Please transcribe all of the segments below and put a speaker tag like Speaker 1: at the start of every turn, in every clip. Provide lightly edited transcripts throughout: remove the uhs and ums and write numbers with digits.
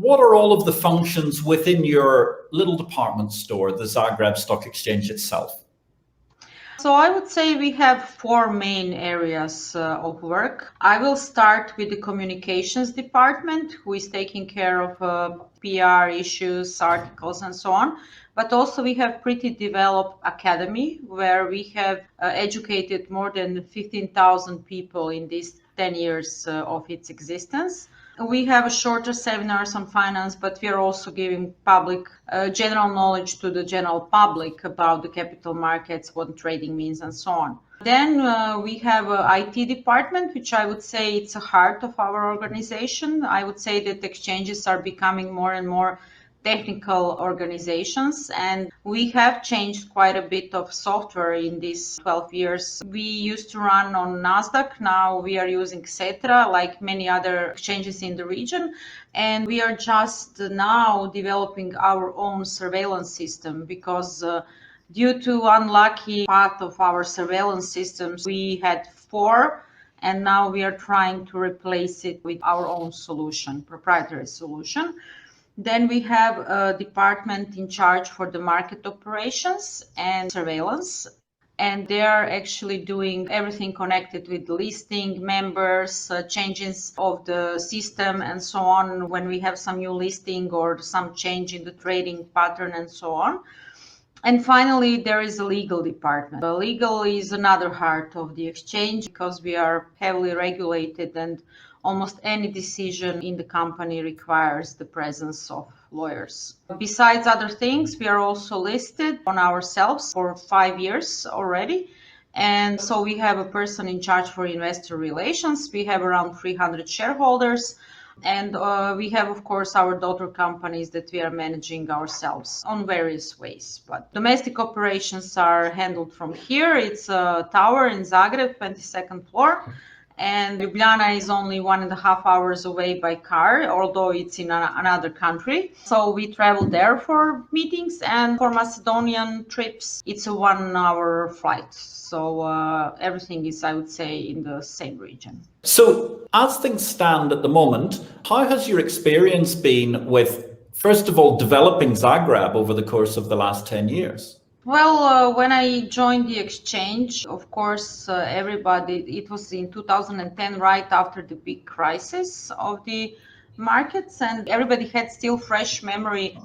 Speaker 1: what are all of the functions within your little department store, the Zagreb Stock Exchange itself?
Speaker 2: So I would say we have four main areas of work. I will start with the communications department, who is taking care of PR issues, articles, and so on. But also we have pretty developed academy where we have educated more than 15,000 people in these 10 years of its existence. We have shorter seminars on finance, but we are also giving public general knowledge to the general public about the capital markets, what trading means, and so on. Then we have an IT department, which I would say it's the heart of our organization. I would say that exchanges are becoming more and more technical organizations, and we have changed quite a bit of software in these 12 years. We used to run on Nasdaq. Now we are using Xetra, like many other exchanges in the region, and we are just now developing our own surveillance system because due to unlucky path of our surveillance systems, we had four, and now we are trying to replace it with our own solution, proprietary solution. Then we have a department in charge for the market operations and surveillance. And they are actually doing everything connected with listing, members, changes of the system, and so on, when we have some new listing or some change in the trading pattern and so on. And finally, there is a legal department. Legal is another heart of the exchange because we are heavily regulated, and almost any decision in the company requires the presence of lawyers. Besides other things, we are also listed on ourselves for 5 years already. And so we have a person in charge for investor relations. We have around 300 shareholders. And we have, of course, our daughter companies that we are managing ourselves on various ways. But domestic operations are handled from here. It's a tower in Zagreb, 22nd floor. And Ljubljana is only 1.5 hours away by car, although it's in another country. So we travel there for meetings, and for Macedonian trips, it's a 1 hour flight. So everything is, I would say, in the same region.
Speaker 1: So as things stand at the moment, how has your experience been with, first of all, developing Zagreb over the course of the last 10 years?
Speaker 2: Well, when I joined the exchange, of course, it was in 2010, right after the big crisis of the markets, and everybody had still fresh memory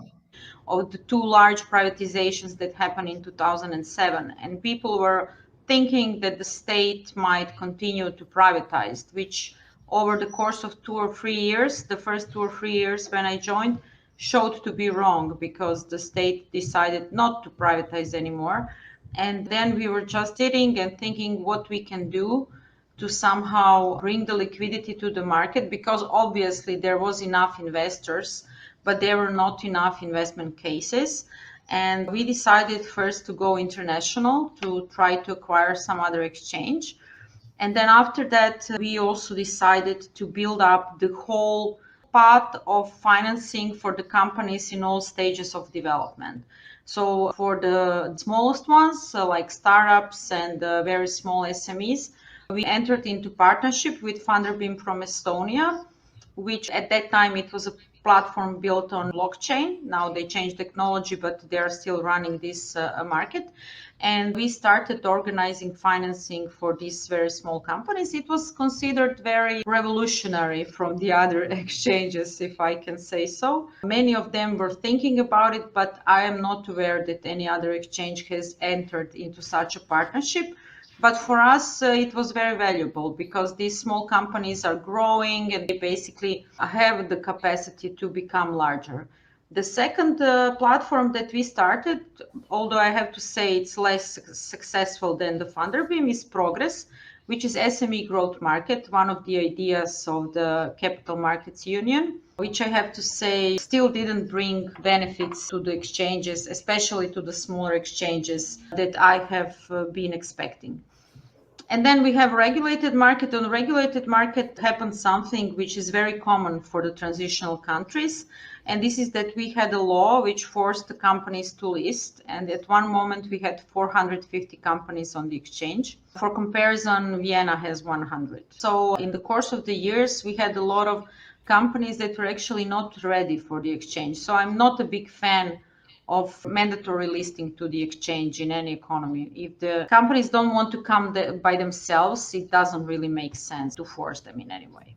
Speaker 2: of the two large privatizations that happened in 2007. And people were thinking that the state might continue to privatize, which over the course of 2 or 3 years, the first 2 or 3 years when I joined, showed to be wrong because the state decided not to privatize anymore. And then we were just sitting and thinking what we can do to somehow bring the liquidity to the market, because obviously there was enough investors, but there were not enough investment cases. And we decided first to go international to try to acquire some other exchange. And then after that, we also decided to build up the whole path of financing for the companies in all stages of development. So for the smallest ones, like startups and very small SMEs, we entered into partnership with Funderbeam from Estonia, which at that time it was a platform built on blockchain. Now they changed technology, but they are still running this market. And we started organizing financing for these very small companies. It was considered very revolutionary from the other exchanges, if I can say so. Many of them were thinking about it, but I am not aware that any other exchange has entered into such a partnership. But for us, it was very valuable because these small companies are growing and they basically have the capacity to become larger. The second platform that we started, although I have to say it's less successful than the Funderbeam, is Progress, which is SME growth market, one of the ideas of the Capital Markets Union, which I have to say still didn't bring benefits to the exchanges, especially to the smaller exchanges that I have been expecting. And then we have regulated market. On the regulated market happened something which is very common for the transitional countries. And this is that we had a law which forced the companies to list. And at one moment we had 450 companies on the exchange. For comparison, Vienna has 100. So in the course of the years, we had a lot of companies that were actually not ready for the exchange. So I'm not a big fan of mandatory listing to the exchange in any economy. If the companies don't want to come by themselves, it doesn't really make sense to force them in any way.